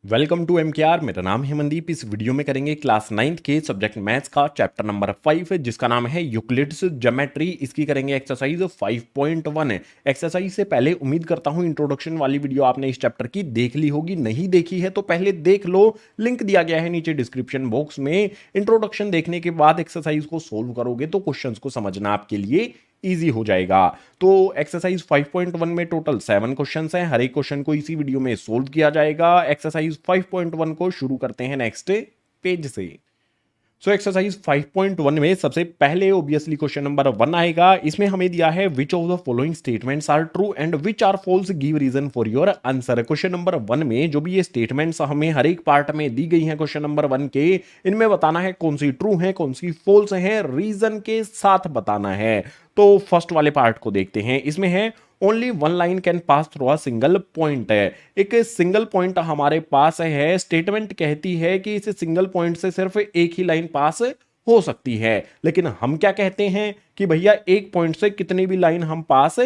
Welcome to MKR. मेरा नाम है मनदीप। इस वीडियो में करेंगे क्लास 9th के सब्जेक्ट मैथ्स का चैप्टर नंबर 5 जिसका नाम है यूक्लिड्स ज्योमेट्री। इसकी करेंगे एक्सरसाइज 5.1 है। एक्सरसाइज से पहले उम्मीद करता हूं इंट्रोडक्शन वाली वीडियो आपने इस चैप्टर की देख ली होगी। नहीं देखी है तो पहले देख लो, लिंक दिया गया है नीचे डिस्क्रिप्शन बॉक्स में। इंट्रोडक्शन देखने के बाद एक्सरसाइज को सोल्व करोगे तो क्वेश्चंस को समझना आपके लिए इजी हो जाएगा। तो एक्सरसाइज 5.1 में टोटल 7 क्वेश्चंस हैं। हर एक क्वेश्चन को इसी वीडियो में सोल्व किया जाएगा। एक्सरसाइज 5.1 को शुरू करते हैं नेक्स्ट पेज से। एक्सरसाइज 5.1 में सबसे पहले ऑब्वियसली क्वेश्चन नंबर 1 आएगा। इसमें हमें दिया है which of the following statements are true and which are false, give reason for your answer. Question number 1 में जो भी ये स्टेटमेंट्स हमें हर एक पार्ट में दी गई हैं क्वेश्चन नंबर 1 के, इनमें बताना है कौन सी ट्रू है कौन सी फॉल्स है, रीजन के साथ बताना है। तो फर्स्ट वाले पार्ट को देखते हैं। इसमें है only one line can pass through a single point है। एक सिंगल पॉइंट हमारे पास है। स्टेटमेंट कहती है कि इस सिंगल पॉइंट से सिर्फ एक ही लाइन पास हो सकती है, लेकिन हम क्या कहते हैं कि भैया एक पॉइंट से कितनी भी लाइन हम पास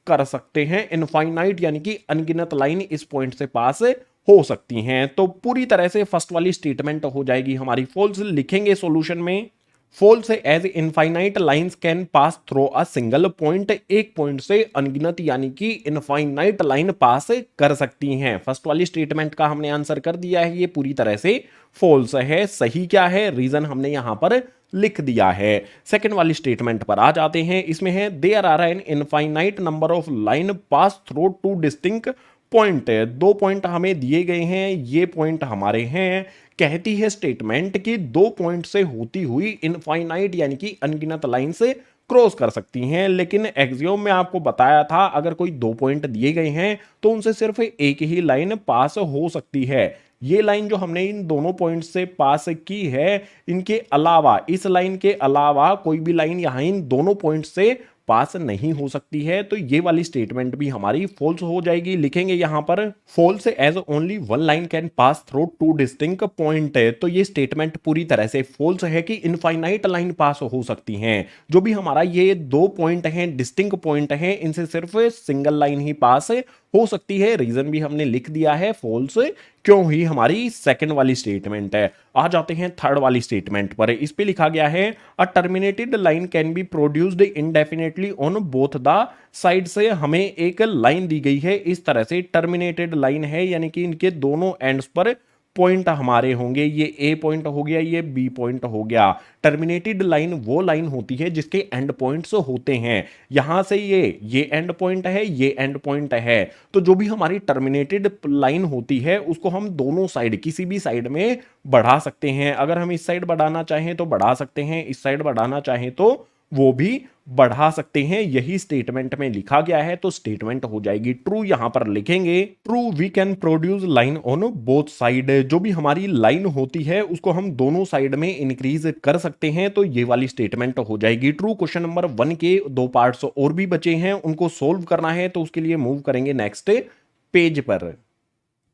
कर सकते हैं। इनफाइनाइट यानी कि अनगिनत लाइन इस पॉइंट से पास हो सकती हैं। तो पूरी तरह से फर्स्ट वाली स्टेटमेंट हो जाएगी हमारी फॉल्स। लिखेंगे सॉल्यूशन में false as infinite lines can pass through a single point. एक पॉइंट से अनगिनत यानी कि इनफाइनाइट लाइन पास कर सकती हैं। फर्स्ट वाली स्टेटमेंट का हमने आंसर कर दिया है, ये पूरी तरह से फॉल्स है। सही क्या है, रीजन हमने यहां पर लिख दिया है। सेकंड वाली स्टेटमेंट पर आ जाते हैं। इसमें है there are an infinite number of line pass through two distinct point. दो पॉइंट हमें दिए गए हैं, ये पॉइंट हमारे हैं। कहती है स्टेटमेंट कि दो पॉइंट से होती हुई इनफाइनाइट यानी कि अनगिनत लाइन से क्रॉस कर सकती हैं। लेकिन एक्सियोम में आपको बताया था अगर कोई दो पॉइंट दिए गए हैं तो उनसे सिर्फ एक ही लाइन पास हो सकती है। ये लाइन जो हमने इन दोनों पॉइंट से पास की है, इनके अलावा इस लाइन के अलावा कोई भी लाइन यहां इन दोनों पॉइंट से पास नहीं हो सकती है। तो ये वाली स्टेटमेंट भी हमारी फॉल्स हो जाएगी। लिखेंगे यहां पर false as only one line can pass through two distinct point. तो ये स्टेटमेंट पूरी तरह से फॉल्स है कि इनफाइनाइट लाइन पास हो सकती हैं। जो भी हमारा ये दो पॉइंट हैं, डिस्टिंक्ट पॉइंट हैं, इनसे सिर्फ सिंगल लाइन ही पास हो सकती है। रीजन भी हमने लिख दिया है फॉल्स क्यों ही हमारी सेकंड वाली स्टेटमेंट है। आ जाते हैं थर्ड वाली स्टेटमेंट पर। इस पे लिखा गया है a terminated line can be produced indefinitely on both the side. से हमें एक लाइन दी गई है, इस तरह से टर्मिनेटेड लाइन है यानी कि इनके दोनों एंड्स पर पॉइंट हमारे होंगे। ये ए पॉइंट हो गया, ये बी पॉइंट हो गया। टर्मिनेटेड लाइन वो लाइन होती है जिसके एंड पॉइंट्स होते हैं। यहां से ये एंड पॉइंट है, ये एंड पॉइंट है। तो जो भी हमारी टर्मिनेटेड लाइन होती है उसको हम दोनों साइड किसी भी साइड में बढ़ा सकते हैं। अगर हम इस साइड बढ़ाना चाहें तो बढ़ा सकते हैं, इस साइड बढ़ाना चाहें तो वो भी बढ़ा सकते हैं। यही स्टेटमेंट में लिखा गया है। तो स्टेटमेंट हो जाएगी ट्रू। यहां पर लिखेंगे true we can produce line on both side. जो भी हमारी लाइन होती है उसको हम दोनों साइड में इंक्रीज कर सकते हैं। तो ये वाली स्टेटमेंट हो जाएगी ट्रू। क्वेश्चन नंबर 1 के दो पार्ट्स और भी बचे हैं, उनको सोल्व करना है। तो उसके लिए मूव करेंगे नेक्स्ट पेज पर।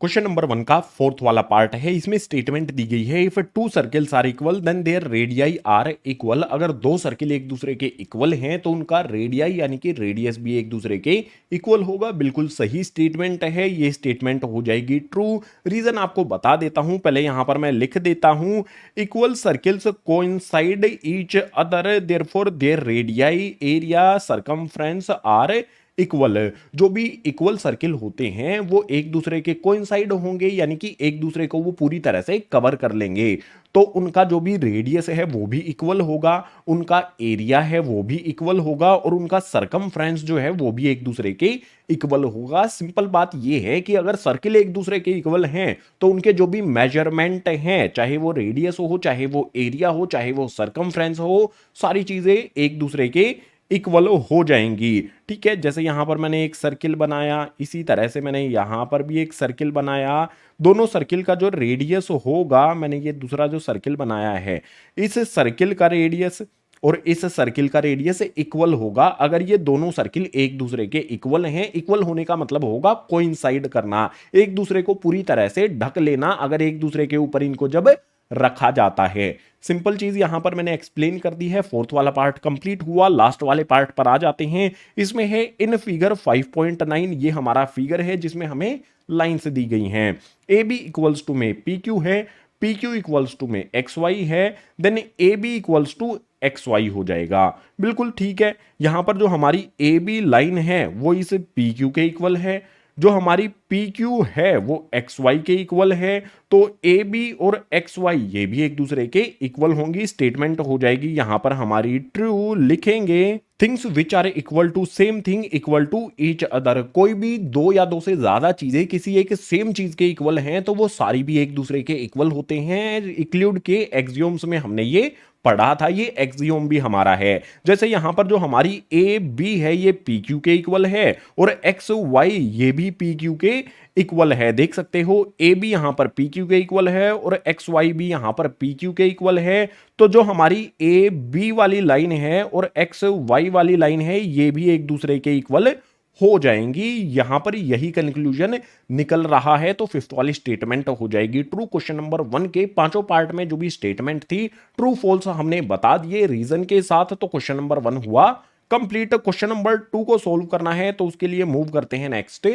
क्वेश्चन नंबर 1 का फोर्थ वाला पार्ट है। इसमें स्टेटमेंट दी गई है if two circles are equal then their radii are equal. अगर दो सर्किल एक दूसरे के इक्वल हैं तो उनका रेडियाई यानी कि रेडियस भी एक दूसरे के इक्वल होगा। बिल्कुल सही स्टेटमेंट है, ये स्टेटमेंट हो जाएगी ट्रू। रीजन आपको बता देता हूं, पहले यहां पर मैं लिख देता हूं equal circles coincide each other therefore their radii area circumference are equal. जो भी इक्वल सर्किल होते हैं वो एक दूसरे के कोइंसाइड होंगे यानी कि एक दूसरे को वो पूरी तरह से कवर कर लेंगे। तो उनका जो भी रेडियस है वो भी इक्वल होगा, उनका एरिया है वो भी इक्वल होगा, और उनका सरकमफ्रेंस जो है वो भी एक दूसरे के इक्वल होगा। सिंपल बात ये है कि अगर सर्किल एक दूसरे के इक्वल हैं तो उनके जो भी मेजरमेंट हैं, चाहे वो रेडियस हो, चाहे वो एरिया हो, चाहे वो सरकमफ्रेंस हो, सारी चीजें एक दूसरे के इक्वल हो जाएंगी। ठीक है, जैसे यहां पर मैंने एक सर्किल बनाया, इसी तरह से मैंने यहां पर भी एक सर्किल बनाया। दोनों सर्किल का जो रेडियस होगा, मैंने ये दूसरा जो सर्किल बनाया है, इस सर्किल का रेडियस और इस सर्किल का रेडियस इक्वल होगा। अगर ये दोनों सर्किल एक दूसरे के इक्वल हैं, इक्वल होने का मतलब होगा कोइंसाइड करना, एक दूसरे को पूरी तरह से ढक लेना। अगर एक दूसरे के ऊपर इनको जब रखा जाता है। सिंपल चीज यहां पर मैंने एक्सप्लेन कर दी है। फोर्थ वाला पार्ट कंप्लीट हुआ, लास्ट वाले पार्ट पर आ जाते हैं। इसमें है इन फिगर 5.9, ये हमारा फिगर है जिसमें हमें लाइंस दी गई हैं। ए बी इक्वल्स टू में पी क्यू है, पी क्यू इक्वल्स टू में एक्स वाई है, then A B equals to X Y हो जाएगा। बिल्कुल ठीक है। यहां पर जो हमारी ए बी लाइन है वो इस पी क्यू के इक्वल है, जो हमारी पी क्यू है वो एक्स वाई के इक्वल है, तो ए बी और एक्स वाई ये भी एक दूसरे के इक्वल होंगी। स्टेटमेंट हो जाएगी यहां पर हमारी ट्रू। लिखेंगे things which are equal to same thing equal to each other. कोई भी दो या दो से ज्यादा चीजें किसी एक सेम चीज के इक्वल हैं तो वो सारी भी एक दूसरे के इक्वल होते हैं। इंक्लूड के एक्सियोम्स में हमने ये पढ़ा था, ये एक्सियोम भी हमारा है। जैसे यहां पर जो हमारी ए बी है ये पी क्यू के इक्वल है और एक्स वाई ये भी पी क्यू के इक्वल है। देख सकते हो ए बी यहां पर पी क्यू के इक्वल है और एक्स वाई भी यहां पर पी क्यू के इक्वल है। तो जो हमारी ए बी वाली लाइन है और एक्स वाई वाली लाइन है ये भी एक दूसरे के इक्वल हो जाएंगी। यहां पर यही कंक्लूजन निकल रहा है, तो फिफ्थ वाली स्टेटमेंट हो जाएगी ट्रू। क्वेश्चन नंबर 1 के पांचों पार्ट में जो भी स्टेटमेंट थी ट्रू फॉल्स हमने बता दिए रीजन के साथ, तो क्वेश्चन नंबर 1 हुआ कंप्लीट। क्वेश्चन नंबर 2 को सोल्व करना है तो उसके लिए मूव करते हैं नेक्स्ट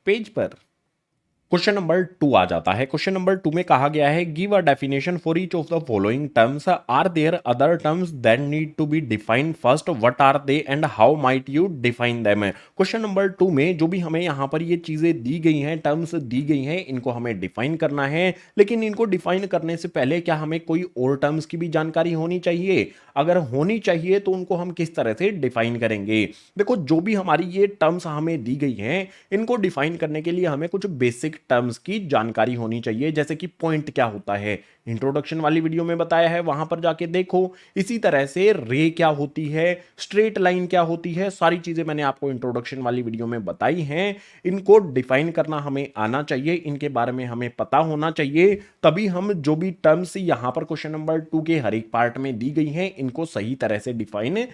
पेज पर। क्वेश्चन नंबर 2 आ जाता है। क्वेश्चन नंबर 2 में कहा गया है give a definition for each of the following terms, are there other terms that need to be defined first, what are they and how might you define them. Question number 2 में जो भी हमें यहाँ पर ये चीजें दी गई हैं, टर्म्स दी गई हैं, इनको हमें डिफाइन करना है। लेकिन इनको डिफाइन करने से पहले क्या हमें कोई और टर्म्स की भी जानकारी होनी चाहिए? अगर होनी चाहिए तो उनको हम किस तरह से डिफाइन करेंगे? देखो जो भी हमारी ये टर्म्स हमें दी गई हैं इनको डिफाइन करने के लिए हमें कुछ बेसिक टर्म्स की जानकारी होनी चाहिए। जैसे कि पॉइंट क्या होता है, इंट्रोडक्शन वाली वीडियो में बताया है, वहां पर जाके देखो। इसी तरह से रे क्या होती है, स्ट्रेट लाइन क्या होती है, सारी चीजें मैंने आपको इंट्रोडक्शन वाली वीडियो में बताई हैं। इनको डिफाइन करना हमें आना चाहिए, इनके बारे में हमें पता होना चाहिए, तभी हम जो भी टर्म्स यहां पर क्वेश्चन नंबर 2 के हर एक पार्ट में दी गई हैं इनको सही तरह से डिफाइन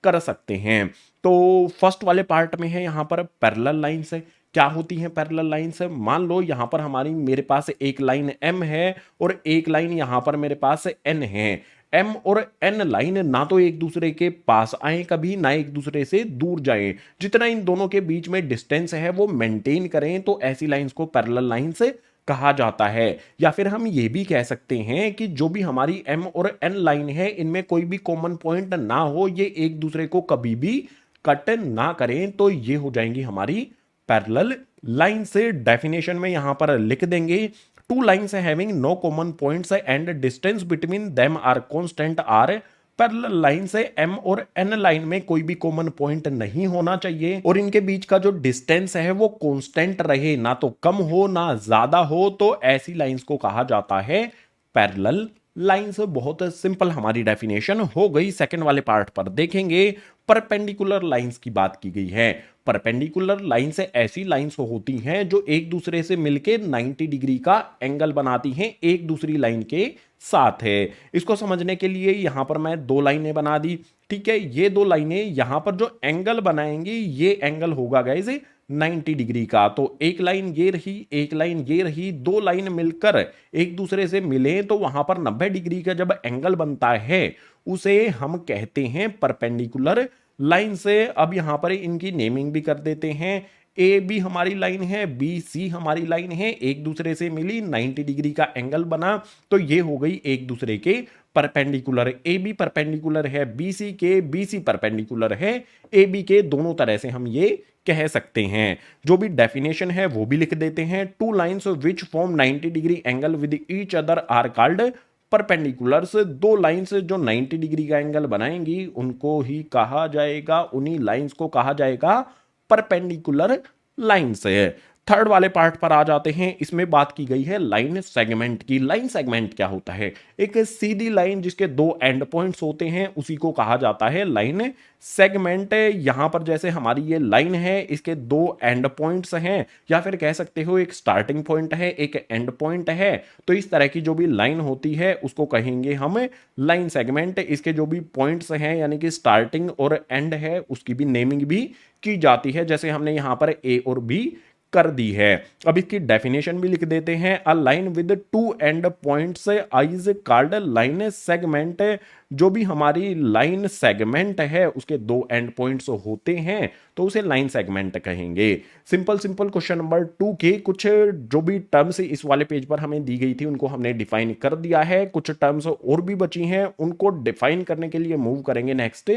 कर सकते हैं। तो फर्स्ट वाले पार्ट में है यहां पर पैरेलल लाइंस है। क्या होती हैं पैरेलल लाइंस? मान लो यहां पर हमारी मेरे पास एक लाइन एम है और एक लाइन यहां पर मेरे पास एन है। एम और एन लाइन ना तो एक दूसरे के पास आए कभी, ना एक दूसरे से दूर जाएं। जितना इन दोनों के बीच में डिस्टेंस है वो मेंटेन करें, तो ऐसी लाइंस को पैरेलल लाइंस कहा जाता है। या फिर हम ये भी कह सकते हैं कि जो भी हमारी एम और एन लाइन है इनमें कोई भी कॉमन पॉइंट ना हो, ये एक दूसरे को कभी भी कट ना करें, तो ये हो जाएंगी हमारी पैरेलल लाइन से। डेफिनेशन में यहां पर लिख देंगे two lines having no common points and distance between them are constant are parallel line से। एम और एन लाइन में कोई भी कॉमन पॉइंट नहीं होना चाहिए और इनके बीच का जो डिस्टेंस है वो कांस्टेंट रहे, ना तो कम हो ना ज्यादा हो, तो ऐसी लाइंस को कहा जाता है पैरेलल लाइंस। बहुत सिंपल हमारी डेफिनेशन हो गई। सेकंड वाले पार्ट पर देखेंगे परपेंडिकुलर लाइंस की बात की गई है। परपेंडिकुलर लाइन से ऐसी लाइंस होती हैं जो एक दूसरे से मिलकर 90 डिग्री का एंगल बनाती हैं एक दूसरी लाइन के साथ है। इसको समझने के लिए यहां पर मैं दो लाइनें बना दी, ठीक है। ये दो लाइनें यहां पर जो एंगल बनाएंगी ये एंगल होगा गाइस 90 डिग्री का। तो एक लाइन ये रही, एक लाइन ये रही, दो लाइन मिलकर एक दूसरे से मिले तो वहां पर 90 डिग्री का जब एंगल बनता है उसे हम कहते हैं परपेंडिकुलर लाइन से। अब यहां पर इनकी नेमिंग भी कर देते हैं। ए बी हमारी लाइन है, बी सी हमारी लाइन है, एक दूसरे से मिली 90 डिग्री का एंगल बना, तो ये हो गई एक दूसरे के परपेंडिकुलर। ए बी परपेंडिकुलर है बी सी के, बी सी परपेंडिकुलर है ए बी के। दोनों तरह से हम ये कह सकते हैं। जो भी डेफिनेशन है वो भी लिख देते हैं। Two lines which form 90 degree angle with each other are called perpendiculars. दो लाइंस जो 90 डिग्री का एंगल बनाएंगी उनको ही कहा जाएगा, उन्हीं लाइंस को कहा जाएगा परपेंडिकुलर लाइंस है। थर्ड वाले पार्ट पर आ जाते हैं। इसमें बात की गई है लाइन सेगमेंट की। लाइन सेगमेंट क्या होता है? एक सीधी लाइन जिसके दो एंड पॉइंट्स होते हैं उसी को कहा जाता है लाइन सेगमेंट। यहां पर जैसे हमारी ये लाइन है इसके दो एंड पॉइंट्स हैं, या फिर कह सकते हो एक स्टार्टिंग पॉइंट है एक एंड पॉइंट है। तो इस तरह की जो भी लाइन होती है उसको कहेंगे हम लाइन सेगमेंट। इसके जो भी पॉइंट्स हैं यानी कि स्टार्टिंग और एंड है उसकी भी नेमिंग भी की जाती है। जैसे हमने यहां पर ए और बी कर दी है। अब इसकी डेफिनेशन भी लिख देते हैं। A line with two and points is called line segment. जो भी हमारी लाइन सेगमेंट है उसके दो एंड पॉइंट्स होते हैं तो उसे लाइन सेगमेंट कहेंगे। सिंपल सिंपल क्वेश्चन नंबर 2 के कुछ जो भी टर्म्स इस वाले पेज पर हमें दी गई थी उनको हमने डिफाइन कर दिया है। कुछ टर्म्स और भी बची हैं उनको डिफाइन करने के लिए मूव करेंगे नेक्स्ट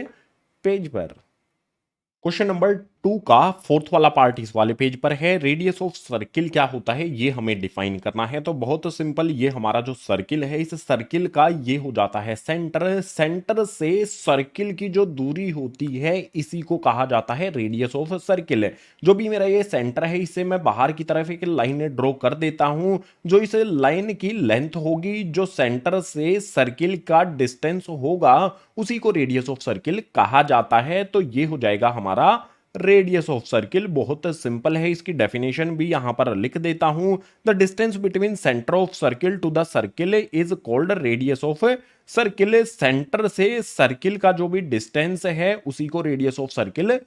पेज पर। क्वेश्चन नंबर 2 का फोर्थ वाला पार्ट इस वाले पेज पर है। रेडियस ऑफ सर्किल क्या होता है ये हमें डिफाइन करना है। तो बहुत सिंपल, ये हमारा जो सर्किल है इस सर्किल का ये हो जाता है सेंटर। सेंटर से सर्किल की जो दूरी होती है इसी को कहा जाता है रेडियस ऑफ सर्किल। जो भी मेरा ये सेंटर है इससे मैं बाहर की तरफ एक लाइन ड्रॉ कर देता हूं। जो इस लाइन की लेंथ होगी, जो सेंटर से सर्किल का डिस्टेंस होगा, उसी को रेडियस ऑफ सर्किल कहा जाता है। तो ये हो जाएगा हमारा रेडियस ऑफ सर्किल। बहुत सिंपल है, इसकी डेफिनेशन भी यहां पर लिख देता हूं। The distance between centre of circle to the circle is called radius of circle. Centre से सर्किल का जो भी डिस्टेंस है उसी को रेडियस ऑफ सर्किल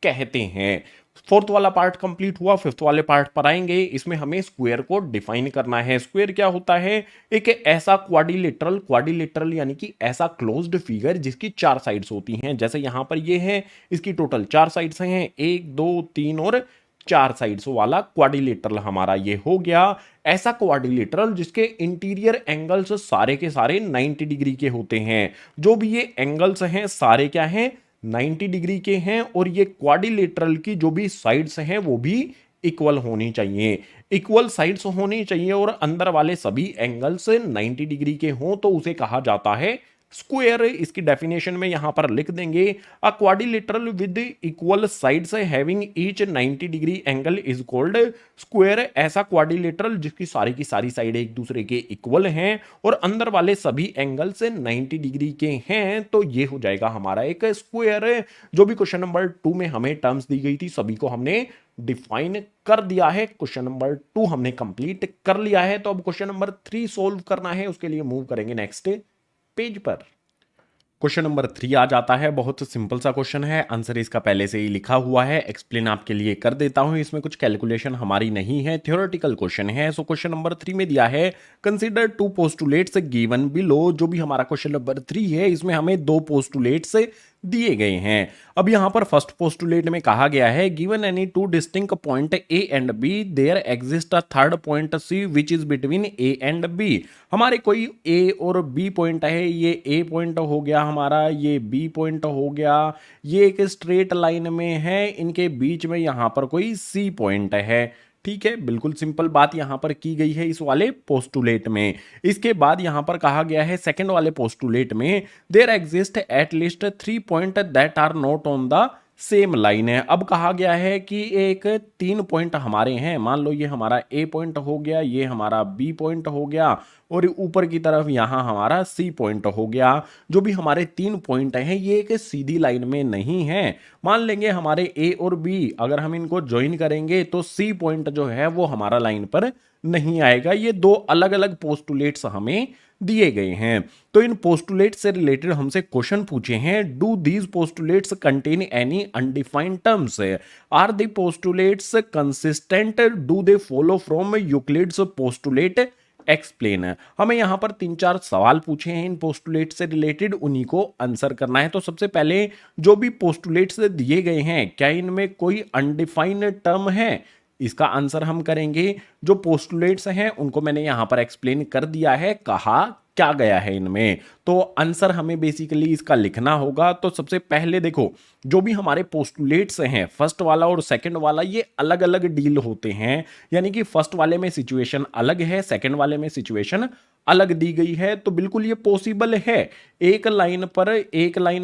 कहते हैं। फोर्थ वाला पार्ट कंप्लीट हुआ। फिफ्थ वाले पार्ट पर आएंगे। इसमें हमें स्क्वायर को डिफाइन करना है। स्क्वायर क्या होता है? एक ऐसा क्वाड्रिलेटरल, क्वाड्रिलेटरल यानी कि ऐसा क्लोज्ड फिगर जिसकी चार साइड्स होती हैं। जैसे यहां पर ये है, इसकी टोटल चार साइड्स हैं, 1 2 3 और 4 साइड्स वाला क्वाड्रिलेटरल हमारा ये हो गया। ऐसा क्वाड्रिलेटरल जिसके इंटीरियर एंगल्स सारे के सारे 90 डिग्री के होते हैं। जो भी ये एंगल्स हैं सारे क्या हैं? 90 डिग्री के हैं। और ये क्वाड्रिलेटरल की जो भी साइड्स हैं वो भी इक्वल होनी चाहिए, इक्वल साइड्स होनी चाहिए और अंदर वाले सभी एंगल्स 90 डिग्री के हों तो उसे कहा जाता है स्क्वायर। इसकी डेफिनेशन में यहां पर लिख देंगे, अ quadrilateral with equal sides having each 90 degree angle is called square. ऐसा क्वाड्रिलेटरल जिसकी सारी की सारी साइड एक दूसरे के इक्वल हैं और अंदर वाले सभी एंगल से 90 डिग्री के हैं तो ये हो जाएगा हमारा एक स्क्वायर। जो भी क्वेश्चन नंबर 2 में हमें टर्म्स दी गई थी सभी को हमने डिफाइन कर दिया है। क्वेश्चन नंबर 2 हमने कंप्लीट कर लिया है। तो अब क्वेश्चन नंबर 3 सोल्व करना है, उसके लिए मूव करेंगे नेक्स्ट पेज पर। क्वेश्चन नंबर 3 आ जाता है। बहुत सिंपल सा क्वेश्चन है, आंसर इसका पहले से ही लिखा हुआ है, एक्सप्लेन आपके लिए कर देता हूं। इसमें कुछ कैलकुलेशन हमारी नहीं है, थ्योरेटिकल क्वेश्चन है। सो क्वेश्चन नंबर 3 में दिया है, consider two postulates given below. जो भी हमारा क्वेश्चन नंबर 3 है इसमें हमें दो पोस्टुलेट्स दिए गए हैं। अब यहां पर फर्स्ट पोस्टुलेट में कहा गया है, given any two distinct point A and B there exist a third point C which is between A and B. हमारे कोई ए और बी पॉइंट है, ये ए पॉइंट हो गया हमारा, ये बी पॉइंट हो गया, ये एक स्ट्रेट लाइन में है, इनके बीच में यहां पर कोई सी पॉइंट है। ठीक है, बिल्कुल सिंपल बात यहां पर की गई है इस वाले पोस्टुलेट में। इसके बाद यहां पर कहा गया है सेकंड वाले पोस्टुलेट में, there exist at least 3 point that are not on the same line है। अब कहा गया है कि एक 3 पॉइंट हमारे हैं, मान लो ये हमारा ए पॉइंट हो गया, ये हमारा बी पॉइंट हो गया और ऊपर की तरफ यहां हमारा सी पॉइंट हो गया। जो भी हमारे 3 पॉइंट हैं ये एक सीधी लाइन में नहीं है। मान लेंगे हमारे ए और बी, अगर हम इनको ज्वाइन करेंगे तो सी पॉइंट जो है वो हमारा लाइन पर नहीं आएगा। ये दो अलग अलग पोस्टुलेट्स हमें दिए गए हैं। तो इन पोस्टुलेट से रिलेटेड हमसे क्वेश्चन पूछे हैं, do these postulates contain any undefined terms, are the postulates consistent, do they follow from Euclid's postulate, explain. हमें यहां पर 3-4 सवाल पूछे हैं इन पोस्टुलेट से रिलेटेड, उन्हीं को आंसर करना है। तो सबसे पहले जो भी पोस्टुलेट्स दिए गए हैं क्या इनमें कोई अनडिफाइंड टर्म है? इसका आंसर हम करेंगे। जो पोस्टुलेट्स हैं उनको मैंने यहां पर एक्सप्लेन कर दिया है, कहा क्या गया है इनमें। तो आंसर हमें बेसिकली इसका लिखना होगा। तो सबसे पहले देखो, जो भी हमारे पोस्टुलेट्स हैं फर्स्ट वाला और सेकंड वाला ये अलग अलग डील होते हैं। यानी कि फर्स्ट वाले में सिचुएशन अलग है, सेकंड वाले में सिचुएशन अलग दी गई है। तो बिल्कुल ये पॉसिबल है, एक लाइन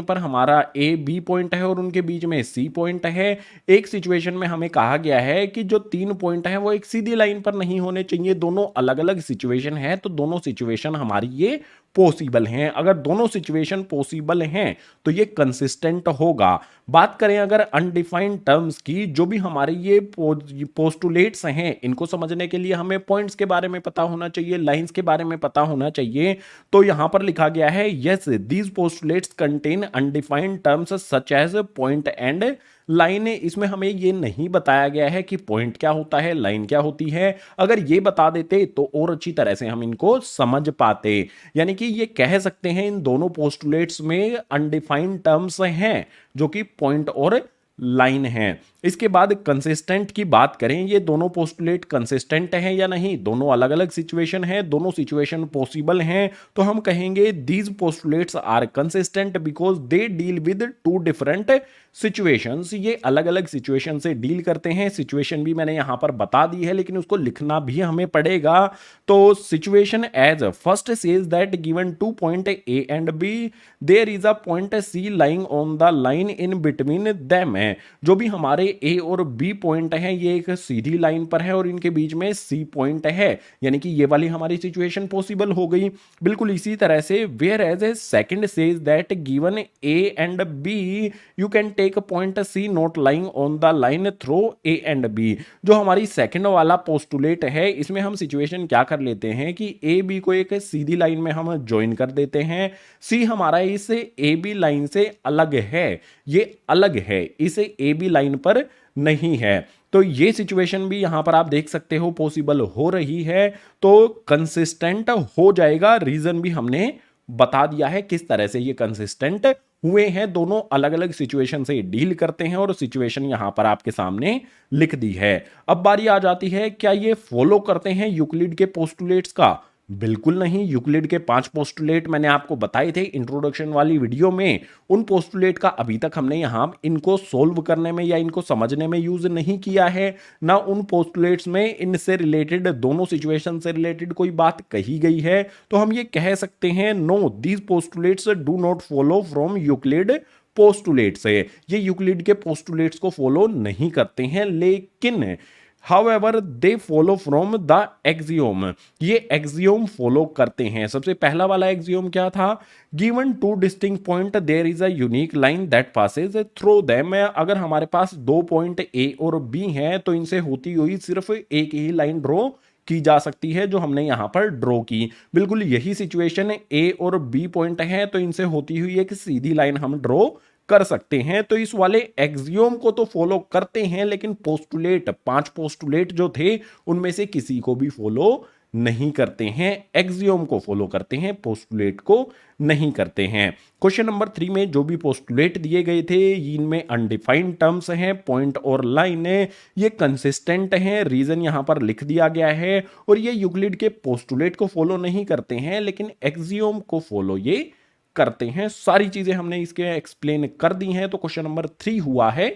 पर हमारा ए बी पॉइंट है और उनके बीच में सी पॉइंट है। एक सिचुएशन में हमें कहा गया है कि जो 3 पॉइंट है वो एक सीधी लाइन पर नहीं होने चाहिए, दोनों अलग अलग सिचुएशन है। तो दोनों सिचुएशन हमारी ये पॉसिबल हैं। अगर दोनों सिचुएशन पॉसिबल हैं तो ये कंसिस्टेंट होगा। बात करें अगर अनडिफाइंड टर्म्स की, जो भी हमारे ये पोस्टुलेट्स हैं इनको समझने के लिए हमें पॉइंट्स के बारे में पता होना चाहिए, लाइंस के बारे में पता होना चाहिए। तो यहां पर लिखा गया है, yes these postulates contain undefined terms such as point and line इसमें हमें ये नहीं बताया गया है कि पॉइंट क्या होता है, लाइन क्या होती है। अगर ये बता देते तो और अच्छी तरह से हम इनको समझ पाते। यानी कि ये कह सकते हैं इन दोनों पोस्टुलेट्स में अनडिफाइंड टर्म्स हैं जो कि पॉइंट और लाइन है। इसके बाद कंसिस्टेंट की बात करें, ये दोनों पोस्टुलेट कंसिस्टेंट हैं या नहीं, दोनों अलग अलग सिचुएशन है, दोनों सिचुएशन पॉसिबल हैं, तो हम कहेंगे these postulates are consistent because they deal with two different situations. ये अलग अलग सिचुएशन से डील करते हैं। सिचुएशन भी मैंने यहां पर बता दी है लेकिन उसको लिखना भी हमें पड़ेगा। तो situation as first says that given two point A and B there is a point C lying on the line in between them है। जो भी हमारे ए और बी पॉइंट है ये एक सीधी लाइन पर है और इनके बीच में सी पॉइंट है, यानी कि ये वाली हमारी सिचुएशन पॉसिबल हो गई। बिल्कुल इसी तरह से whereas a second says that given A and B you can take point C not lying on the line through A and B. जो हमारी सेकंड वाला पोस्टुलेट है इसमें हम सिचुएशन क्या कर लेते हैं कि ए बी को एक सीधी लाइन में हम ज्वाइन कर देते हैं। सी हमारा इस ए बी लाइन से अलग है, ये अलग है, इस ए बी लाइन पर नहीं है। तो ये सिचुएशन भी यहां पर आप देख सकते हो पॉसिबल हो रही है, तो कंसिस्टेंट हो जाएगा। रीजन भी हमने बता दिया है किस तरह से ये कंसिस्टेंट हुए हैं, दोनों अलग अलग सिचुएशन से डील करते हैं और सिचुएशन यहां पर आपके सामने लिख दी है। अब बारी आ जाती है क्या ये फॉलो करते हैं यूक्लिड के पोस्टुलेट्स का? बिल्कुल नहीं। यूक्लिड के 5 पोस्टुलेट मैंने आपको बताए थे इंट्रोडक्शन वाली वीडियो में। उन पोस्टुलेट का अभी तक हमने यहां इनको सोल्व करने में या इनको समझने में यूज नहीं किया है, ना उन पोस्टुलेट्स में इनसे रिलेटेड दोनों सिचुएशन से रिलेटेड कोई बात कही गई है। तो हम ये कह सकते हैं know these postulates do not follow from Euclid postulates है, ये यूक्लिड के पोस्टुलेट्स को फॉलो नहीं करते हैं। लेकिन However, they follow from the axiom, ये axiom फॉलो करते हैं। सबसे पहला वाला axiom क्या था? Given two distinct point, there is a unique line that passes through them। अगर हमारे पास दो पॉइंट A और B हैं तो इनसे होती हुई सिर्फ एक ही लाइन ड्रॉ की जा सकती है जो हमने यहां पर ड्रॉ की। बिल्कुल यही सिचुएशन A और B पॉइंट है तो इनसे होती हुई एक सीधी लाइन हम ड्रॉ कर सकते हैं। तो इस वाले एक्सियोम को तो फॉलो करते हैं लेकिन पोस्टुलेट 5 पोस्टुलेट जो थे उनमें से किसी को भी फॉलो नहीं करते हैं। एक्सियोम को फॉलो करते हैं, पोस्टुलेट को नहीं करते हैं। क्वेश्चन नंबर 3 में जो भी पोस्टुलेट दिए गए थे इनमें अनडिफाइंड टर्म्स हैं, पॉइंट और लाइन है, ये कंसिस्टेंट हैं, रीजन यहां पर लिख दिया गया है। और ये यूक्लिड के पोस्टुलेट को फॉलो नहीं करते हैं लेकिन एक्सियोम को फॉलो ये करते हैं। सारी चीजें हमने इसके एक्सप्लेन कर दी हैं। तो क्वेश्चन नंबर 3 हुआ है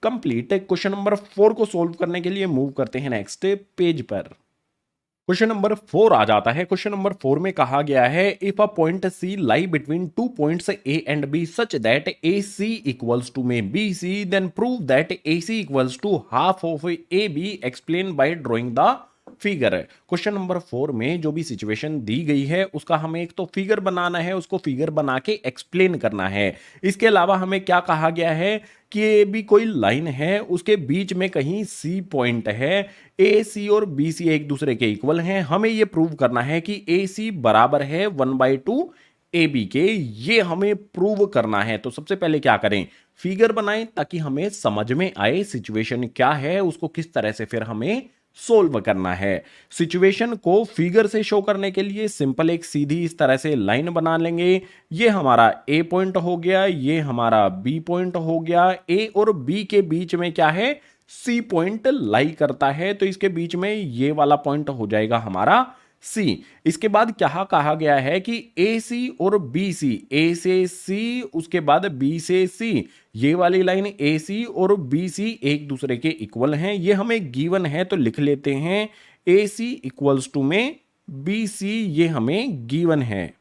कंप्लीट। क्वेश्चन नंबर 4 को सोल्व करने के लिए मूव करते हैं नेक्स्ट पेज पर। क्वेश्चन नंबर 4 आ जाता है। क्वेश्चन नंबर 4 में कहा गया है if a point C lie between two points A and B such that A C equals to में B C then prove that A C equals to half of A B explain by drawing the figure. Question number 4 में जो भी situation दी गई है उसका हमें एक तो फिगर बनाना है, उसको फिगर बना के एक्सप्लेन करना है। इसके अलावा हमें क्या कहा गया है कि ये भी कोई लाइन है, उसके बीच में कहीं सी पॉइंट है, ए सी और बी सी एक दूसरे के इक्वल हैं। हमें ये प्रूव करना है कि ए सी बराबर है 1/2 ए बी के, ये हमें प्रूव करना है। तो सबसे पहले क्या करें, फिगर बनाएं ताकि हमें समझ में आए सिचुएशन क्या है, उसको किस तरह से फिर हमें सोल्व करना है। सिचुएशन को फिगर से शो करने के लिए सिंपल एक सीधी इस तरह से लाइन बना लेंगे। ये हमारा ए पॉइंट हो गया, ये हमारा बी पॉइंट हो गया। ए और बी के बीच में क्या है, सी पॉइंट लाई करता है, तो इसके बीच में ये वाला पॉइंट हो जाएगा हमारा सी। इसके बाद क्या कहा गया है कि ए सी और बी सी, ए से सी उसके बाद बी से सी, ये वाली लाइन ए सी और बी सी एक दूसरे के इक्वल हैं। ये हमें गिवन है तो लिख लेते हैं ए सी इक्वल्स टू में बी सी, ये हमें गिवन है।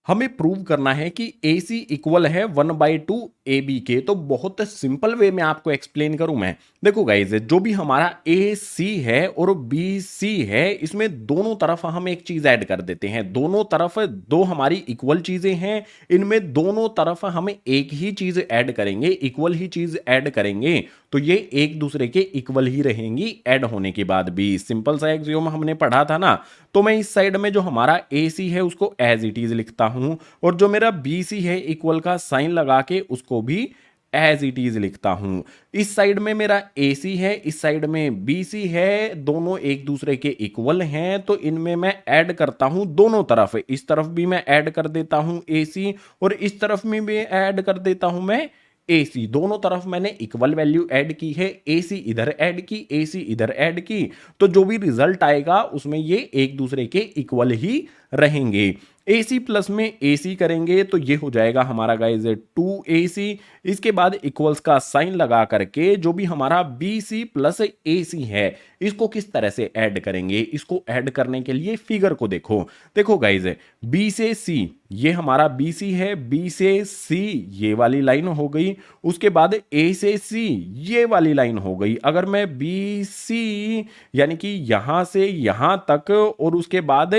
हमें प्रूव करना है कि ए सी इक्वल है 1/2 ए बी के। तो बहुत सिंपल वे में आपको एक्सप्लेन करूं मैं। देखो गाइज, जो भी हमारा ए सी है और बी सी है इसमें दोनों तरफ हम एक चीज ऐड कर देते हैं। दोनों तरफ दो हमारी इक्वल चीजें हैं, इनमें दोनों तरफ हम एक ही चीज ऐड करेंगे, इक्वल ही चीज ऐड करेंगे, तो ये एक दूसरे के इक्वल ही रहेंगी ऐड होने के बाद भी। सिंपल सा एक्सियोम हमने पढ़ा था ना। तो मैं इस साइड में जो हमारा ए सी है उसको एज इट इज लिखता हूं और जो मेरा बी सी है इक्वल का साइन लगा के उसको भी एज इट इज लिखता हूं। इस साइड में मेरा AC है, इस साइड में BC है, दोनों एक दूसरे के इक्वल हैं, तो इनमें मैं ऐड करता हूं दोनों तरफ। इस तरफ भी मैं ऐड कर देता हूं AC, और इस तरफ में भी ऐड कर देता हूं मैं AC। दोनों तरफ मैंने इक्वल वैल्यू ऐड की है, AC इधर ऐड की, AC इधर ऐड की, तो जो भी रिजल्ट आएगा उसमें ये एक दूसरे के इक्वल ही रहेंगे। AC प्लस में AC करेंगे तो ये हो जाएगा हमारा गाइज 2AC। इसके बाद इक्वल्स का साइन लगा करके जो भी हमारा BC प्लस AC है इसको किस तरह से ऐड करेंगे, इसको ऐड करने के लिए फिगर को देखो। देखो गाइज, B से C ये हमारा BC है, B से C ये वाली लाइन हो गई, उसके बाद A से C ये वाली लाइन हो गई। अगर मैं BC यानी कि यहां से यहां तक और उसके बाद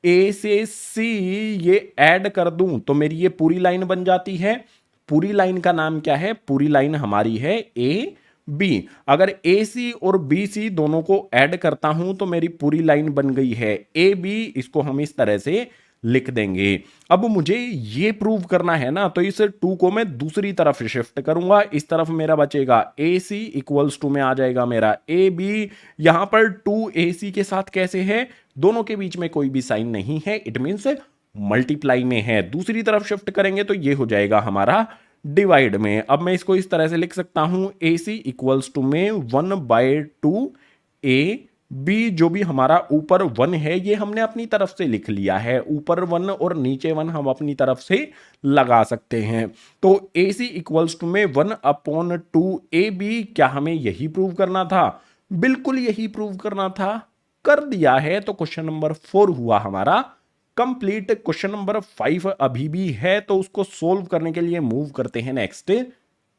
A से C ये ऐड कर दूं तो मेरी ये पूरी लाइन बन जाती है। पूरी लाइन का नाम क्या है? पूरी लाइन हमारी है AB। अगर AC और BC दोनों को ऐड करता हूं तो मेरी पूरी लाइन बन गई है AB। इसको हम इस तरह से लिख देंगे। अब मुझे ये प्रूव करना है ना, तो इस 2 को मैं दूसरी तरफ शिफ्ट करूंगा। इस तरफ मेरा बचेगा AC इक्वल्स टू में आ जाएगा मेरा AB। यहां पर 2AC के साथ कैसे है? दोनों के बीच में कोई भी साइन नहीं है, इट मीन्स मल्टीप्लाई में है। दूसरी तरफ शिफ्ट करेंगे तो ये हो जाएगा हमारा डिवाइड में। अब मैं इसको इस तरह से लिख सकता हूं AC इक्वल्स टू में 1/2 AB। जो भी हमारा ऊपर 1 है ये हमने अपनी तरफ से लिख लिया है, ऊपर 1 और नीचे 1 हम अपनी तरफ से लगा सकते हैं। तो AC इक्वल्स टू में 1/2 AB। क्या हमें यही प्रूव करना था? बिल्कुल यही प्रूव करना था, कर दिया है। तो क्वेश्चन नंबर 4 हुआ हमारा कंप्लीट। क्वेश्चन नंबर 5 अभी भी है, तो उसको सोल्व करने के लिए मूव करते हैं नेक्स्ट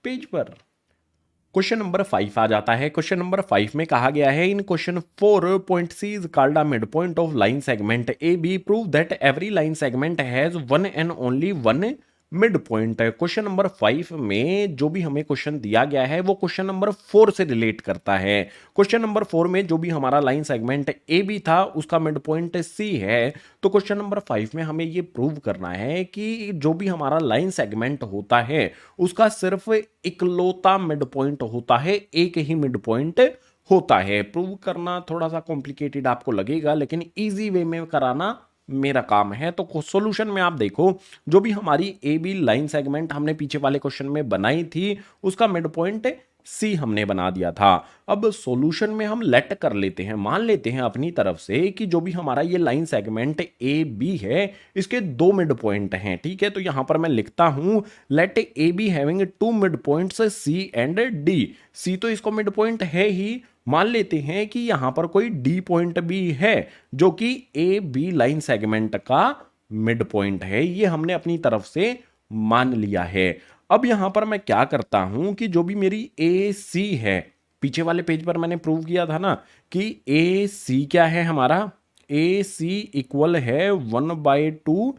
पेज पर। क्वेश्चन नंबर 5 आ जाता है। क्वेश्चन नंबर 5 में कहा गया है, in question 4 point C is called a mid point of line segment AB। Prove that every line segment has one and only one mid point. Question number 5 में जो भी हमें क्वेश्चन दिया गया है वो क्वेश्चन नंबर 4 से रिलेट करता है। क्वेश्चन नंबर 4 में जो भी हमारा लाइन सेगमेंट AB था उसका मिड पॉइंट C है। तो क्वेश्चन नंबर 5 में हमें ये प्रूव करना है कि जो भी हमारा लाइन सेगमेंट होता है उसका सिर्फ इकलौता मिड पॉइंट होता है, एक ही मिड पॉइंट होता है। प्रूव करना थोड़ा सा कॉम्प्लिकेटेड आपको लगेगा, लेकिन इजी वे में कराना मेरा काम है। तो सॉल्यूशन में आप देखो, जो भी हमारी AB लाइन सेगमेंट हमने पीछे वाले क्वेश्चन में बनाई थी उसका मिड पॉइंट C हमने बना दिया था। अब सॉल्यूशन में हम लेट कर लेते हैं, मान लेते हैं अपनी तरफ से कि जो भी हमारा ये लाइन सेगमेंट AB है इसके 2 मिड पॉइंट हैं। ठीक है, तो यहां पर मैं लिखता हूं let AB having 2 mid points C and D। C तो इसको मिड पॉइंट है ही, मान लेते हैं कि यहां पर कोई D पॉइंट भी है जो कि AB लाइन सेगमेंट का मिड पॉइंट है। ये हमने अपनी तरफ से मान लिया है। अब यहां पर मैं क्या करता हूं कि जो भी मेरी AC है, पीछे वाले पेज पर मैंने प्रूव किया था ना कि AC क्या है हमारा? AC इक्वल है 1/2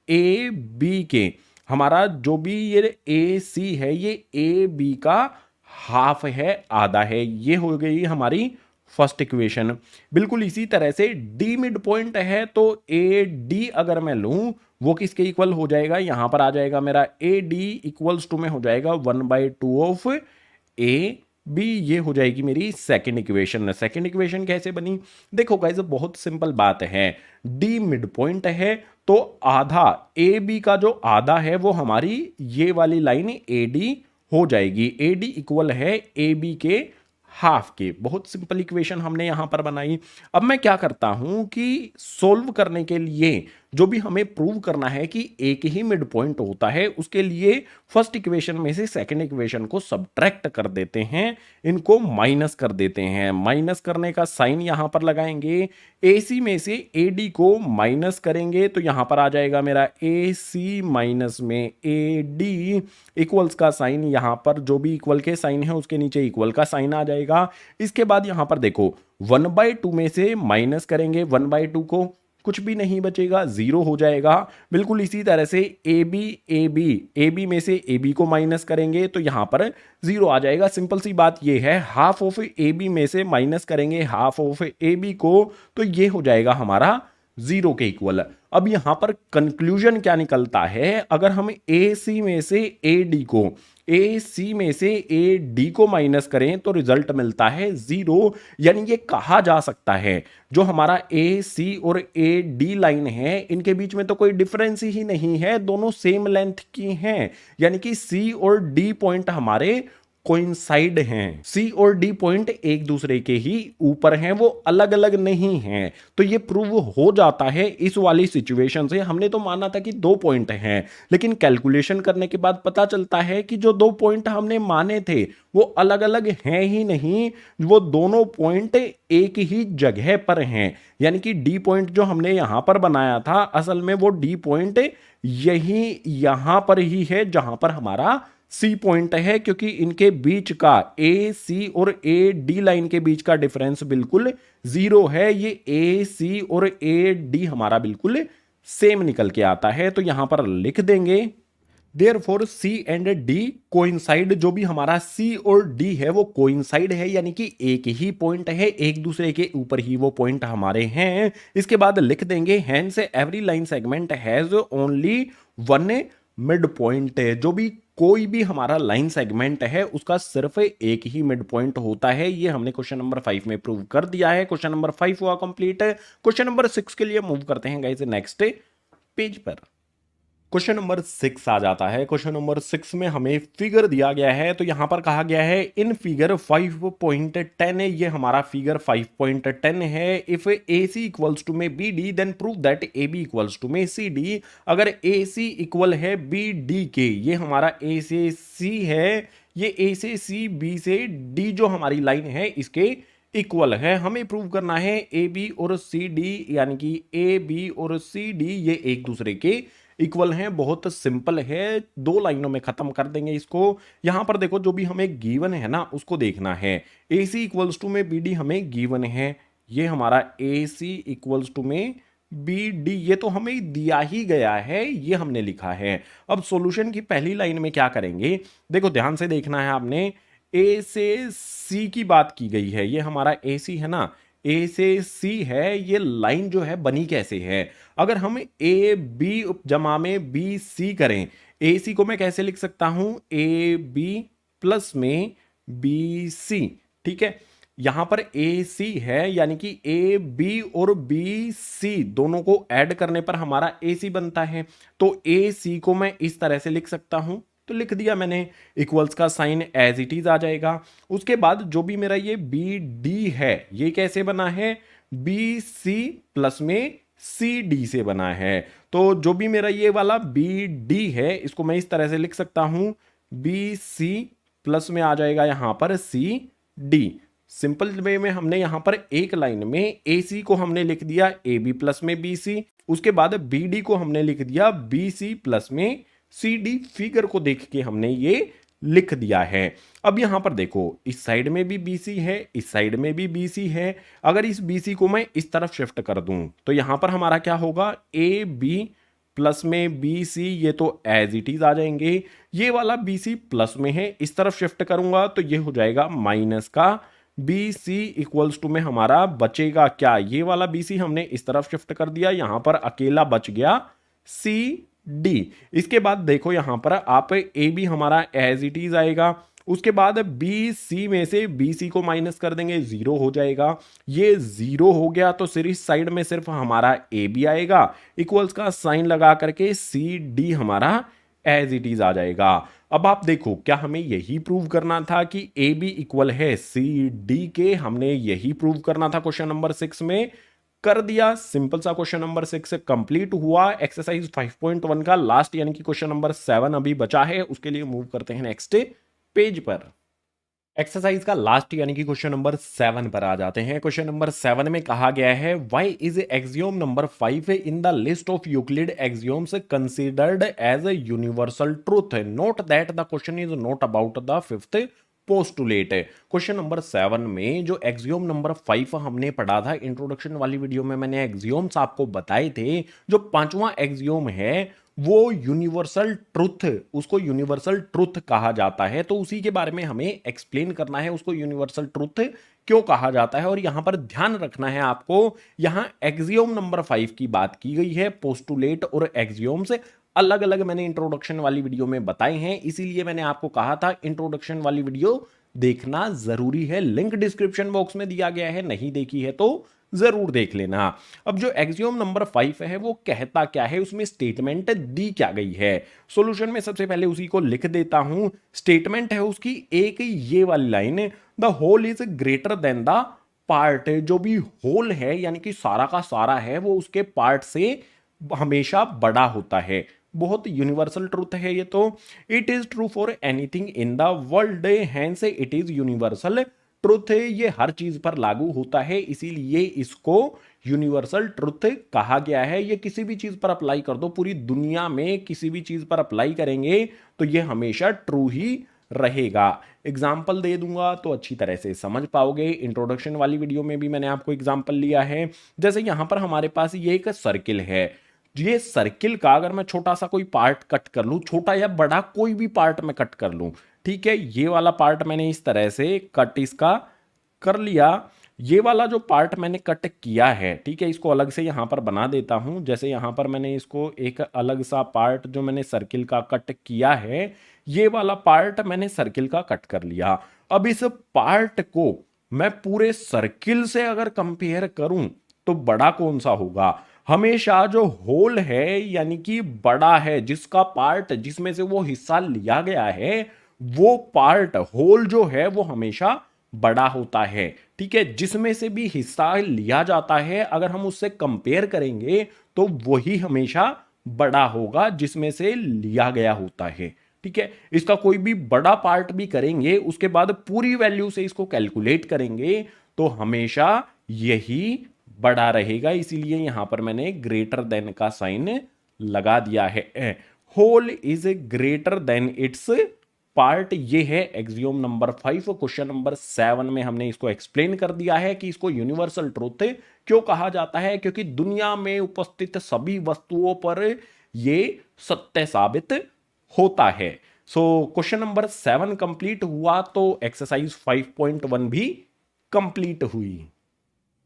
AB के। हमारा जो भी ये AC है ये AB का हाफ है, आधा है। ये हो गई हमारी फर्स्ट इक्वेशन। बिल्कुल इसी तरह से D मिड पॉइंट है, तो AD अगर मैं लूं वो किसके इक्वल हो जाएगा? यहां पर आ जाएगा मेरा AD इक्वल्स टू में हो जाएगा 1/2 ऑफ AB। ये हो जाएगी मेरी सेकंड इक्वेशन। सेकंड इक्वेशन कैसे बनी? देखो गाइस, बहुत सिंपल बात है। D मिड पॉइंट है तो आधा AB का जो आधा है वो हमारी ये वाली लाइन AD हो जाएगी। AD इक्वल है AB के हाफ के। बहुत सिंपल इक्वेशन हमने यहां पर बनाई। अब मैं क्या करता हूं कि सोल्व करने के लिए जो भी हमें प्रूव करना है कि एक ही मिड पॉइंट होता है, उसके लिए फर्स्ट इक्वेशन में से सेकंड इक्वेशन को सब्ट्रैक्ट कर देते हैं, इनको माइनस कर देते हैं। माइनस करने का साइन यहां पर लगाएंगे, AC में से AD को माइनस करेंगे तो यहां पर आ जाएगा मेरा AC माइनस में AD इक्वल्स का साइन। यहां पर जो भी इक्वल के साइन है उसके नीचे इक्वल का साइन आ जाएगा। इसके बाद यहां पर देखो 1/2 में से माइनस करेंगे 1/2 को, कुछ भी नहीं बचेगा, 0 हो जाएगा। बिल्कुल इसी तरह से AB में से AB को माइनस करेंगे तो यहां पर 0 आ जाएगा। सिंपल सी बात ये है, हाफ ऑफ AB में से माइनस करेंगे हाफ ऑफ AB को तो ये हो जाएगा हमारा जीरो के इक्वल। अब यहां पर कंक्लूजन क्या निकलता है, अगर हम ए सी में से ए डी को माइनस करें तो रिजल्ट मिलता है जीरो। यानी ये कहा जा सकता है जो हमारा ए सी और ए डी लाइन है इनके बीच में तो कोई डिफरेंस ही नहीं है, दोनों सेम लेंथ की हैं। यानी कि सी और डी पॉइंट हमारे कोइंसाइड हैं, सी और डी पॉइंट एक दूसरे के ही ऊपर हैं, वो अलग अलग नहीं हैं। तो ये प्रूव हो जाता है इस वाली सिचुएशन से। हमने तो माना था कि दो पॉइंट हैं, लेकिन कैलकुलेशन करने के बाद पता चलता है कि जो दो पॉइंट हमने माने थे वो अलग अलग हैं ही नहीं, वो दोनों पॉइंट एक ही जगह पर हैं। यानी कि डी पॉइंट जो हमने यहां पर बनाया था असल में वो डी पॉइंट यही यहां पर ही है जहां पर हमारा सी पॉइंट है, क्योंकि इनके बीच का ए सी और ए डी लाइन के बीच का डिफरेंस बिल्कुल जीरो है। ये ए सी और ए डी हमारा बिल्कुल सेम निकल के आता है। तो यहां पर लिख देंगे therefore C and D coincide. जो भी हमारा सी और डी है वो कोइंसाइड है, यानी कि एक ही पॉइंट है, एक दूसरे के ऊपर ही वो पॉइंट हमारे हैं। इसके बाद लिख देंगे hence every line segment has only one mid point. जो भी कोई भी हमारा लाइन सेगमेंट है उसका सिर्फ एक ही मिड पॉइंट होता है। ये हमने क्वेश्चन नंबर 5 में प्रूव कर दिया है। क्वेश्चन नंबर 5 हुआ कंप्लीट। क्वेश्चन नंबर 6 के लिए मूव करते हैं गाइस नेक्स्ट पेज पर। क्वेश्चन नंबर 6 आ जाता है। क्वेश्चन नंबर 6 में हमें फिगर दिया गया है, तो यहां पर कहा गया है इन फिगर 5.10, ये हमारा फिगर 5.10 है। If A C equals to में B D then prove that A B equals to में सी डी। अगर ए सी इक्वल है बी डी के, ये हमारा ए से सी है, ये ए से सी बी से डी जो हमारी लाइन है इसके इक्वल है। हमें प्रूव करना है ए बी और सी डी, यानी कि ए बी और सी डी ये एक दूसरे के इक्वल हैं। बहुत सिंपल है, दो लाइनों में खत्म कर देंगे इसको। यहां पर देखो जो भी हमें गिवन है ना उसको देखना है। ए सी इक्वल्स टू में बी डी हमें गिवन है, ये हमारा ए सी इक्वल्स टू में बी डी ये तो हमें दिया ही गया है, ये हमने लिखा है। अब सॉल्यूशन की पहली लाइन में क्या करेंगे, देखो ध्यान से देखना है आपने। ए से सी की बात की गई है, ये हमारा ए सी है ना, ए से सी है। ये लाइन जो है बनी कैसे है, अगर हम ए बी जमा में बी सी करें, ए सी को मैं कैसे लिख सकता हूं, ए बी प्लस में बी सी। ठीक है, यहां पर ए सी है, यानी कि ए बी और बी सी दोनों को ऐड करने पर हमारा ए सी बनता है। तो ए सी को मैं इस तरह से लिख सकता हूं, तो लिख दिया मैंने, इक्वल्स का साइन एज इट इज आ जाएगा। उसके बाद जो भी मेरा ये बी डी है ये कैसे बना है, बी सी प्लस में सी डी से बना है। तो जो भी मेरा ये वाला बी डी है इसको मैं इस तरह से लिख सकता हूं, बी सी प्लस में आ जाएगा यहां पर सी डी। सिंपल वे में हमने यहां पर एक लाइन में ए सी को हमने लिख दिया ए बी प्लस में बी सी, उसके बाद बी डी को हमने लिख दिया बी सी प्लस में सी डी। फिगर को देख के हमने ये लिख दिया है। अब यहां पर देखो इस साइड में भी BC है, इस साइड में भी BC है। अगर इस BC को मैं इस तरफ शिफ्ट कर दूं तो यहां पर हमारा क्या होगा, AB प्लस में BC, ये तो एज इट इज आ जाएंगे। ये वाला BC प्लस में है, इस तरफ शिफ्ट करूंगा तो ये हो जाएगा माइनस का BC इक्वल्स टू में हमारा बचेगा क्या, ये वाला BC हमने इस तरफ शिफ्ट कर दिया, यहां पर अकेला बच गया CD। इसके बाद देखो यहां पर आप AB हमारा एज इट इज आएगा, उसके बाद BC में से BC को माइनस कर देंगे, जीरो हो जाएगा। ये जीरो हो गया तो सिर्फ इस साइड में सिर्फ हमारा AB आएगा, इक्वल्स का साइन लगा करके CD हमारा एज इट इज आ जाएगा। अब आप देखो क्या हमें यही प्रूव करना था कि AB इक्वल है CD के, हमने यही प्रूव करना था क्वेश्चन नंबर 6 में, कर दिया। सिंपल सा क्वेश्चन नंबर 6 कंप्लीट हुआ। एक्सरसाइज 5.1 का लास्ट यानी कि क्वेश्चन नंबर 7 अभी बचा है, उसके लिए मूव करते हैं नेक्स्ट पेज पर। एक्सरसाइज का लास्ट यानी कि क्वेश्चन नंबर 7 पर आ जाते हैं। क्वेश्चन नंबर 7 में कहा गया है why is axiom number 5 in the list of Euclid axioms considered as a universal truth, note that the question is not about the fifth postulate. Question number 7 में जो axiom number 5 हमने पढ़ा था, introduction वाली वीडियो में मैंने एक्सियोम्स आपको बताए थे। जो पांचवा एक्सियोम है वो यूनिवर्सल ट्रुथ, उसको यूनिवर्सल ट्रुथ कहा जाता है। तो उसी के बारे में हमें एक्सप्लेन करना है, उसको यूनिवर्सल ट्रुथ क्यों कहा जाता है। और यहां पर ध्यान रखना है आपको, यहां एक्सियोम नंबर 5 की बात की गई है। पोस्टुलेट और एक्सियोम्स अलग अलग मैंने इंट्रोडक्शन वाली वीडियो में बताए हैं, इसीलिए मैंने आपको कहा था इंट्रोडक्शन वाली वीडियो देखना जरूरी है। लिंक डिस्क्रिप्शन बॉक्स में दिया गया है, नहीं देखी है तो जरूर देख लेना। अब जो एक्सियोम नंबर 5 है वो कहता क्या है, उसमें स्टेटमेंट दी क्या गई है। सॉल्यूशन में सबसे पहले उसी को लिख देता हूं। स्टेटमेंट है उसकी एक ये वाली line, the whole is greater than the part. जो भी होल है यानी कि सारा का सारा है, वो उसके पार्ट से हमेशा बड़ा होता है। बहुत यूनिवर्सल ट्रूथ है ये तो। It is true for anything in the world, hence it is universal truth. ये हर चीज पर लागू होता है, इसीलिए इसको यूनिवर्सल ट्रुथ कहा गया है। ये किसी भी चीज पर अप्लाई कर दो, पूरी दुनिया में किसी भी चीज पर अप्लाई करेंगे तो ये हमेशा ट्रू ही रहेगा। एग्जाम्पल दे दूंगा तो अच्छी तरह से समझ पाओगे। इंट्रोडक्शन वाली वीडियो में भी मैंने आपको एग्जाम्पल लिया है। जैसे यहां पर हमारे पास ये एक सर्किल है, ये सर्किल का अगर मैं छोटा सा कोई पार्ट कट कर लूं, छोटा या बड़ा कोई भी पार्ट मैं कट कर लूं, ठीक है, ये वाला पार्ट मैंने इस तरह से कट इसका कर लिया। ये वाला जो पार्ट मैंने कट किया है, ठीक है, इसको अलग से यहां पर बना देता हूं। जैसे यहां पर मैंने इसको एक अलग सा पार्ट जो मैंने सर्किल का कट किया है, ये वाला पार्ट मैंने सर्किल का कट कर लिया। अब इस पार्ट को मैं पूरे सर्किल से अगर कंपेयर करूं तो बड़ा कौन सा होगा। हमेशा जो होल है यानी कि बड़ा है, जिसका पार्ट जिसमें से वो हिस्सा लिया गया है, वो पार्ट होल जो है वो हमेशा बड़ा होता है। ठीक है, जिसमें से भी हिस्सा लिया जाता है अगर हम उससे कंपेयर करेंगे तो वही हमेशा बड़ा होगा जिसमें से लिया गया होता है। ठीक है, इसका कोई भी बड़ा पार्ट भी करेंगे, उसके बाद पूरी वैल्यू से इसको कैलकुलेट करेंगे तो हमेशा यही बड़ा रहेगा। इसीलिए यहां पर मैंने ग्रेटर देन का साइन लगा दिया है। Whole is greater than its part, ये है एक्सियोम नंबर 5। क्वेश्चन नंबर 7 में हमने इसको एक्सप्लेन कर दिया है कि इसको यूनिवर्सल ट्रूथ क्यों कहा जाता है, क्योंकि दुनिया में उपस्थित सभी वस्तुओं पर ये सत्य साबित होता है। सो क्वेश्चन नंबर 7 कंप्लीट हुआ तो एक्सरसाइज 5.1 भी कंप्लीट हुई।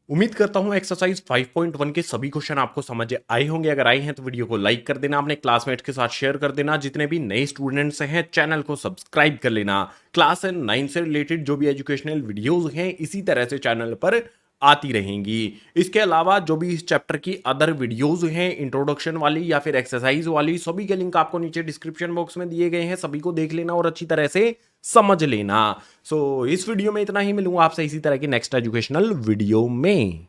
उम्मीद करता हूं एक्सरसाइज 5.1 के सभी क्वेश्चन आपको समझ आए होंगे। अगर आए हैं तो वीडियो को लाइक कर देना, अपने क्लासमेट्स के साथ शेयर कर देना। जितने भी नए स्टूडेंट्स हैं चैनल को सब्सक्राइब कर लेना। क्लास 9 से रिलेटेड जो भी एजुकेशनल वीडियोस हैं इसी तरह से चैनल पर आती रहेंगी। इसके अलावा जो भी इस चैप्टर की अदर वीडियोस हैं, इंट्रोडक्शन वाली या फिर एक्सरसाइज वाली, सभी के लिंक आपको नीचे डिस्क्रिप्शन बॉक्स में दिए गए हैं। सभी को देख लेना और अच्छी तरह से समझ लेना। सो इस वीडियो में इतना ही, मिलूंगा आपसे इसी तरह की नेक्स्ट एजुकेशनल वीडियो में।